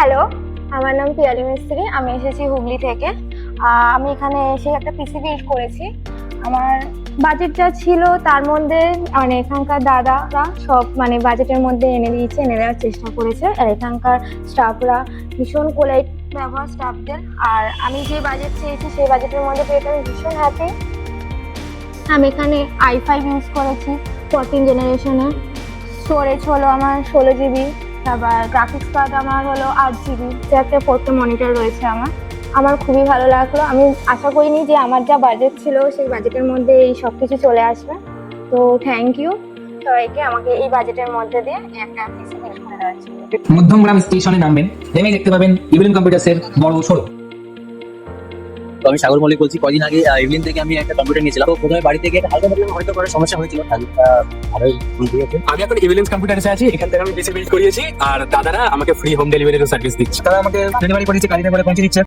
Hello, আমার নাম পিয়ালি মিস্ত্রি। আমি এসেছি হুগলি থেকে। আমি এখানে এসে একটা পিসি বিল্ড করেছি। আমার বাজেট যা ছিল তার মধ্যে মানে এখানকার দাদারা সব মানে বাজেটের মধ্যে এনে দিয়েছে, এনে দেওয়ার চেষ্টা করেছে। আর এখানকার স্টাফরা ভীষণ পোলাইট ব্যবহার স্টাফদের। আর আমি যে বাজেট চেয়েছি সেই বাজেটের মধ্যে পেয়ে আমি ভীষণ হ্যাপি। আমি এখানে i5 ইউজ করেছি 14 জেনারেশনে। স্টোরেজ হলো আমার 16 জিবি। তারপর গ্রাফিক্স কার্ড আমার হলো 8 জিবি, যে একটা 4K মনিটর রয়েছে আমার খুবই ভালো লাগলো। আমি আশা করিনি যে আমার যা বাজেট ছিল সেই বাজেটের মধ্যে এই সব কিছু চলে আসবে। তো থ্যাংক ইউ সবাইকে আমাকে এই বাজেটের মধ্যে দিয়ে একটা পিসি বিল্ড করে দেওয়ার জন্য। মধ্যমগ্রাম স্টেশনে নামবেন, নেমে দেখতে পাবেন ইভিলিন কম্পিউটার্সের বড় শোরুম। তো আমি সাগর মল্লিক বলছি। কদিন আগে ইভিলিন থেকে আমি একটা কম্পিউটার নিয়েছিলাম। তো প্রথমে বাড়ি থেকে একটা হালকা পাতলা হয়তো করার সমস্যা হয়েছিল, ভালোই ভুল দিয়েছে। আমি এখন ইভিলেন্স কম্পিউটার্সে আছি। এখান থেকে আমি পিসি বিল্ড করিয়েছি আর দাদারা আমাকে ফ্রি হোম ডেলিভারির সার্ভিস দিচ্ছে। তারা আমাকে ডেলিভারি করেছে, কালিনা করে পৌঁছে দিচ্ছে।